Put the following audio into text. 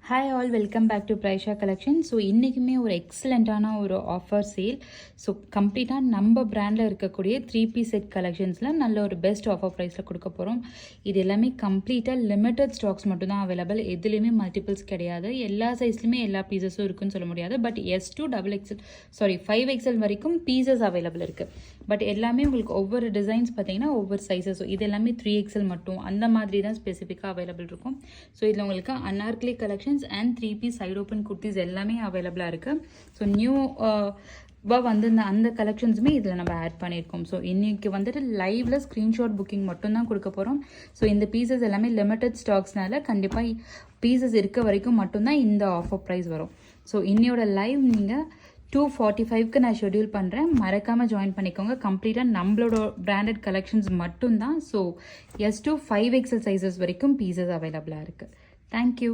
Hi all, welcome back to Praisha collection. So இன்றைக்குமே ஒரு எக்ஸலண்ட்டான ஒரு ஆஃபர் சேல். ஸோ கம்ப்ளீட்டாக நம்ம பிராண்டில் இருக்கக்கூடிய 3-piece செட் கலெக்ஷன்ஸில் நல்ல ஒரு பெஸ்ட் ஆஃபர் ப்ரைஸில் கொடுக்க போகிறோம். இது எல்லாமே கம்ப்ளீட்டாக லிமிட்டட் ஸ்டாக்ஸ் மட்டும் தான் அவைலபிள். எதுலேயுமே மல்டிபிள்ஸ் கிடையாது. எல்லா சைஸ்லையுமே எல்லா பீசஸும் இருக்குன்னு சொல்ல முடியாது. பட் S2 5XL வரைக்கும் பீசஸ் அவைலபிள் இருக்குது. பட் எல்லாமே உங்களுக்கு ஒவ்வொரு டிசைன்ஸ் பார்த்தீங்கன்னா ஒவ்வொரு சைஸஸ். இது எல்லாமே 3XL மட்டும் அந்த மாதிரி தான் ஸ்பெசிஃபிக்காக அவைலபிள் இருக்கும். ஸோ இதில் உங்களுக்கு anarkali collections and 3-piece side open kurtis எல்லாமே அவைலபிளாக இருக்குது. ஸோ நியூ வந்து அந்த கலெக்ஷன்ஸுமே இதில் நம்ம ஆட் பண்ணியிருக்கோம். ஸோ இன்றைக்கி வந்துட்டு லைவ்ல ஸ்க்ரீன்ஷாட் புக்கிங் மட்டும்தான் கொடுக்க போகிறோம். ஸோ இந்த பீசஸ் எல்லாமே லிமிட்டட் ஸ்டாக்ஸ்னால கண்டிப்பாக பீசஸ் இருக்க வரைக்கும் மட்டும்தான் இந்த ஆஃபர் ப்ரைஸ் வரும். ஸோ இன்னையோட லைவ் நீங்கள் 2:45க்கு நான் ஷெட்யூல் பண்ணுறேன். மறக்காமல் ஜாயின் பண்ணிக்கோங்க. கம்ப்ளீட்டாக நம்மளோட பிராண்டட் கலெக்ஷன்ஸ் மட்டும்தான். ஸோ S2 5XL சைஸஸ் வரைக்கும் பீசஸ் அவைலபிளாக இருக்குது. தேங்க்யூ.